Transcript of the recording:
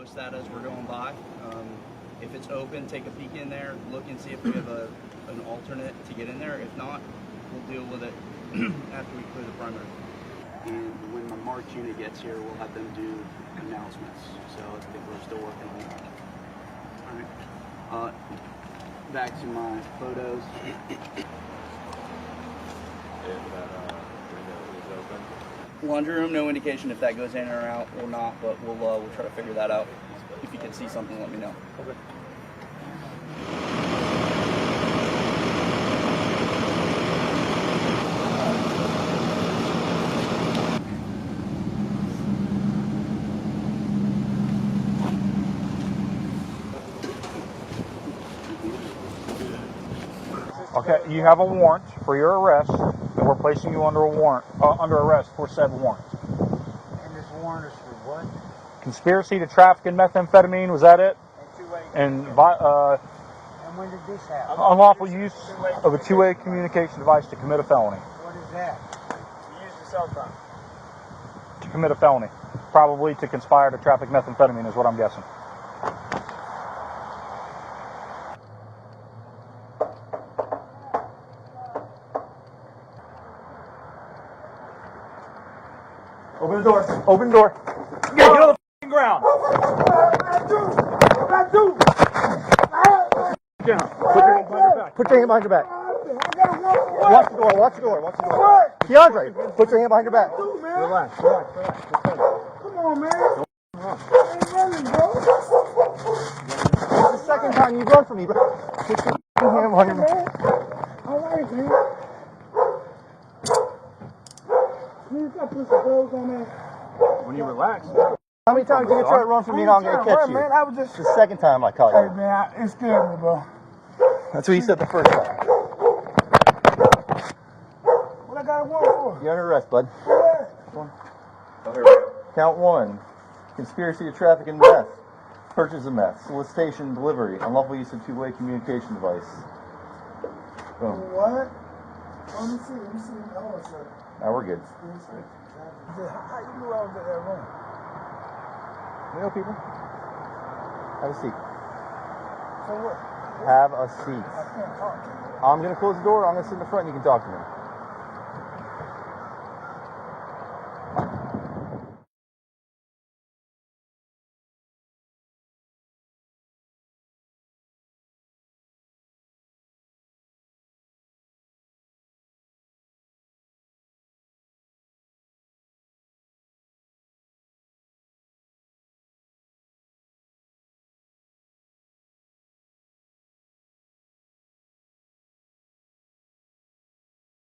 notice that as we're going by. If it's open, take a peek in there, look and see if we have an alternate to get in there. If not, we'll deal with it after we clear the perimeter. And when the March unit gets here, we'll have them do announcements. So I think we're still working on that. All right. Back to my photos. If that window is open. Laundry room, no indication if that goes in or out or not, but we'll try to figure that out. If you can see something, let me know. Okay. Okay, you have a warrant for your arrest, and we're placing you under a warrant, under arrest for said warrant. And this warrant is for what? Conspiracy to traffic in methamphetamine, was that it? And when did this happen? unlawful use of a two-way communication device to commit a felony. What is that? You use your cell phone. To commit a felony. Probably to conspire to traffic methamphetamine is what I'm guessing. Open the door. Open the door. Get on the f***ing ground. Down. Put your hand behind your back. Watch the door. Watch the door. Watch the door. Keandre, put your hand behind your back. Relax. Come on, man. I ain't running, bro. It's the second time you've run from me, bro. Put your hand behind your back. All right, man. Please, I put some clothes on, man. When you relax. How many times did you try to run from me and I'm going to catch you? Man, I was just... It's the second time I caught Hey, you. man, it scared me, bro. That's what you said the first time. What I got a warrant for? You're under arrest, bud. What? Count 1. Conspiracy to traffic in meth. Purchase of meth. Solicitation, delivery. Unlawful use of two-way communication device. Boom. What? Let me see. Oh, sir. Now we're good. Let me see. How you knew I was at that room? You know, people. Have a seat. So what? Have a seat. I can't talk to you. I'm going to close the door. I'm going to sit in the front and you can talk to me.